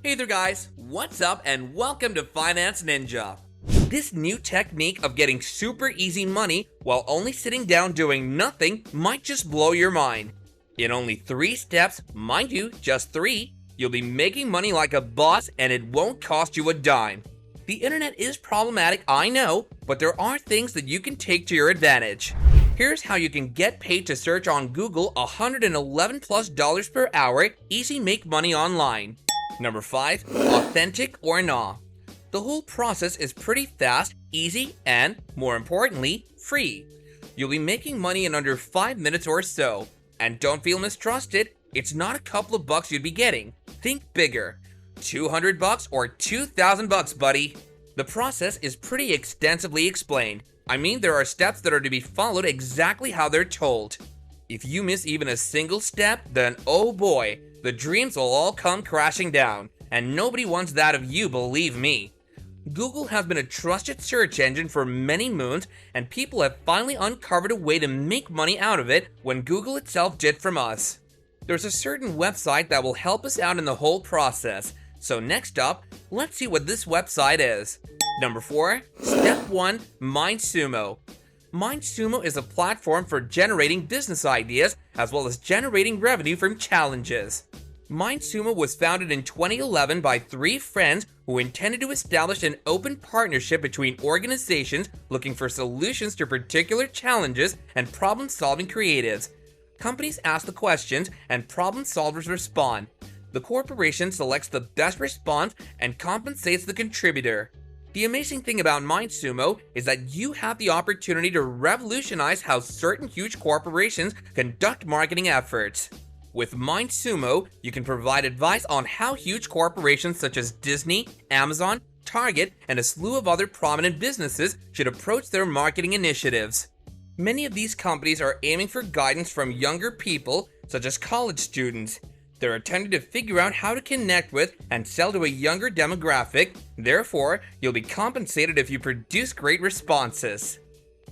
Hey there guys, what's up and welcome to Finance Ninja. This new technique of getting super easy money while only sitting down doing nothing might just blow your mind. In only 3 steps, mind you, just 3, you'll be making money like a boss and it won't cost you a dime. The internet is problematic, I know, but there are things that you can take to your advantage. Here's how you can get paid to search on Google $111+ per hour, easy make money online. Number 5, authentic or nah. The whole process is pretty fast, easy, and, more importantly, free. You'll be making money in under 5 minutes or so. And don't feel mistrusted, it's not a couple of bucks you'd be getting. Think bigger. $200 or $2,000, buddy. The process is pretty extensively explained. I mean, there are steps that are to be followed exactly how they're told. If you miss even a single step, then oh boy, the dreams will all come crashing down, and nobody wants that of you, believe me. Google has been a trusted search engine for many moons, and people have finally uncovered a way to make money out of it when Google itself did from us. There's a certain website that will help us out in the whole process, so next up, let's see what this website is. Number 4, Step 1, MindSumo. MindSumo is a platform for generating business ideas as well as generating revenue from challenges. MindSumo was founded in 2011 by 3 friends who intended to establish an open partnership between organizations looking for solutions to particular challenges and problem-solving creatives. Companies ask the questions and problem solvers respond. The corporation selects the best response and compensates the contributor. The amazing thing about MindSumo is that you have the opportunity to revolutionize how certain huge corporations conduct marketing efforts. With MindSumo, you can provide advice on how huge corporations such as Disney, Amazon, Target, and a slew of other prominent businesses should approach their marketing initiatives. Many of these companies are aiming for guidance from younger people, such as college students. They're attempting to figure out how to connect with and sell to a younger demographic, therefore, you'll be compensated if you produce great responses.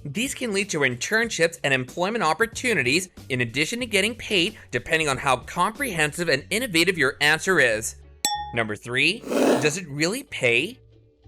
These can lead to internships and employment opportunities, in addition to getting paid depending on how comprehensive and innovative your answer is. Number 3, does it really pay?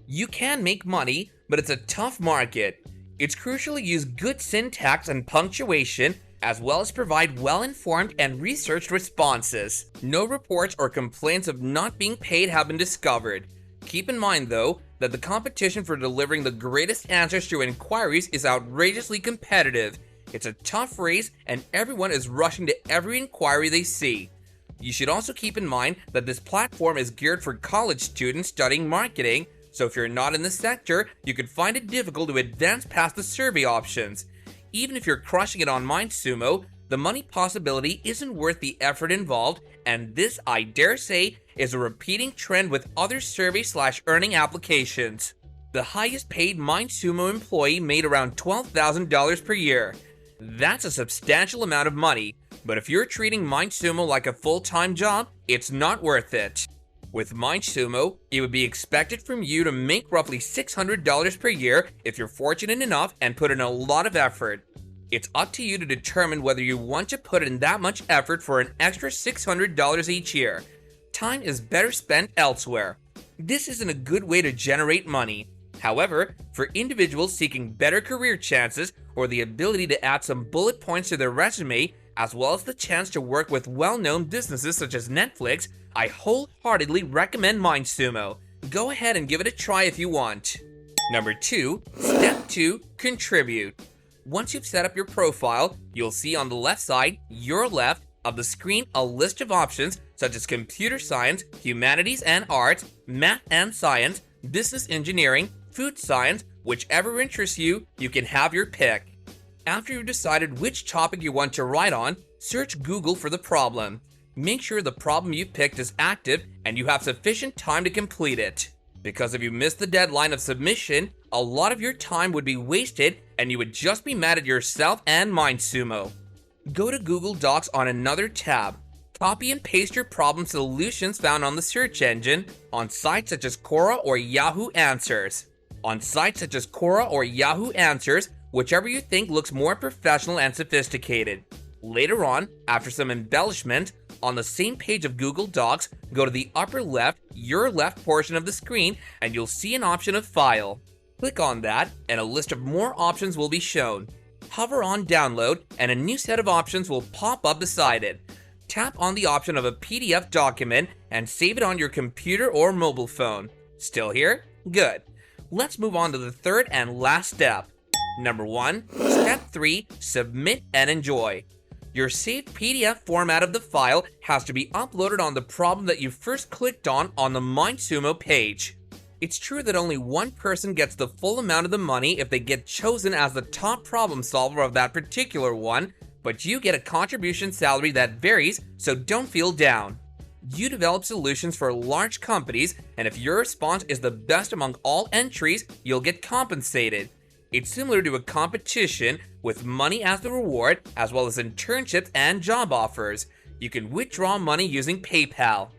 You can make money, but it's a tough market. It's crucial to use good syntax and punctuation, as well as provide well-informed and researched responses. No reports or complaints of not being paid have been discovered. Keep in mind, though, that the competition for delivering the greatest answers to inquiries is outrageously competitive. It's a tough race, and everyone is rushing to every inquiry they see. You should also keep in mind that this platform is geared for college students studying marketing, so if you're not in the sector, you could find it difficult to advance past the survey options. Even if you're crushing it on MindSumo, the money possibility isn't worth the effort involved, and this, I dare say, is a repeating trend with other survey/earning applications. The highest paid MindSumo employee made around $12,000 per year. That's a substantial amount of money, but if you're treating MindSumo like a full-time job, it's not worth it. With MindSumo, it would be expected from you to make roughly $600 per year if you're fortunate enough and put in a lot of effort. It's up to you to determine whether you want to put in that much effort for an extra $600 each year. Time is better spent elsewhere. This isn't a good way to generate money. However, for individuals seeking better career chances or the ability to add some bullet points to their resume, as well as the chance to work with well-known businesses such as Netflix, I wholeheartedly recommend MindSumo. Go ahead and give it a try if you want. Number 2, Step 2, Contribute. Once you've set up your profile, you'll see on the left side, your left, of the screen a list of options such as computer science, humanities and arts, math and science, business engineering, food science, whichever interests you, you can have your pick. After you've decided which topic you want to write on, search Google for the problem. Make sure the problem you picked is active and you have sufficient time to complete it. Because if you miss the deadline of submission, a lot of your time would be wasted and you would just be mad at yourself and MindSumo. Go to Google Docs on another tab. Copy and paste your problem solutions found on the search engine on sites such as Quora or Yahoo Answers. On sites such as Quora or Yahoo Answers, whichever you think looks more professional and sophisticated. Later on, after some embellishment, On the same page of Google Docs, go to the upper left, your left portion of the screen, and you'll see an option of File. Click on that, and a list of more options will be shown. Hover on Download, and a new set of options will pop up beside it. Tap on the option of a PDF document and save it on your computer or mobile phone. Still here? Good. Let's move on to the third and last step. Number 1, Step 3, Submit and Enjoy. Your saved PDF format of the file has to be uploaded on the problem that you first clicked on the MindSumo page. It's true that only one person gets the full amount of the money if they get chosen as the top problem solver of that particular one, but you get a contribution salary that varies, so don't feel down. You develop solutions for large companies, and if your response is the best among all entries, you'll get compensated. It's similar to a competition with money as the reward, as well as internships and job offers. You can withdraw money using PayPal.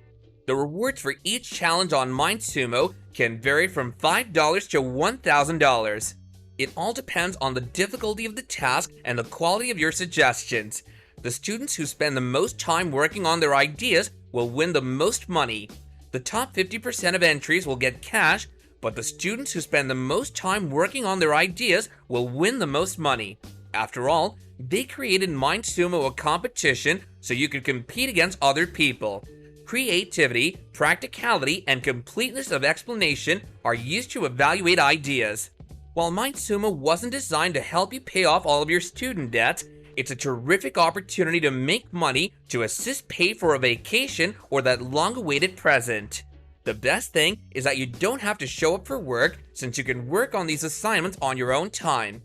The rewards for each challenge on MindSumo can vary from $5 to $1,000. It all depends on the difficulty of the task and the quality of your suggestions. The students who spend the most time working on their ideas will win the most money. The top 50% of entries will get cash, but the students who spend the most time working on their ideas will win the most money. After all, they created MindSumo a competition so you could compete against other people. Creativity, practicality, and completeness of explanation are used to evaluate ideas. While MindSumo wasn't designed to help you pay off all of your student debts, it's a terrific opportunity to make money to assist pay for a vacation or that long-awaited present. The best thing is that you don't have to show up for work, since you can work on these assignments on your own time.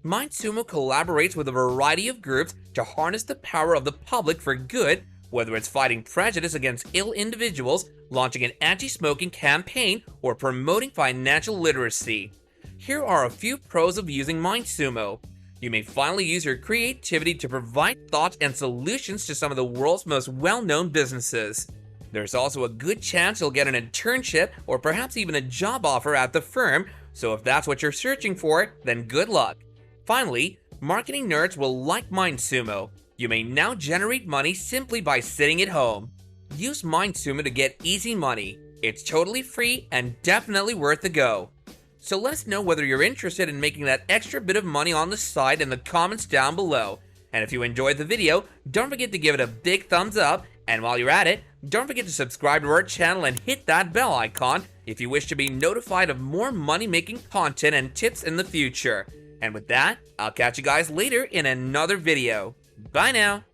MindSumo collaborates with a variety of groups to harness the power of the public for good, whether it's fighting prejudice against ill individuals, launching an anti-smoking campaign, or promoting financial literacy. Here are a few pros of using MindSumo. You may finally use your creativity to provide thoughts and solutions to some of the world's most well-known businesses. There's also a good chance you'll get an internship or perhaps even a job offer at the firm, so if that's what you're searching for, then good luck. Finally, marketing nerds will like MindSumo. You may now generate money simply by sitting at home. Use MindSumo to get easy money. It's totally free and definitely worth a go. So let us know whether you're interested in making that extra bit of money on the side in the comments down below. And if you enjoyed the video, don't forget to give it a big thumbs up, and while you're at it, don't forget to subscribe to our channel and hit that bell icon if you wish to be notified of more money-making content and tips in the future. And with that, I'll catch you guys later in another video. Bye now!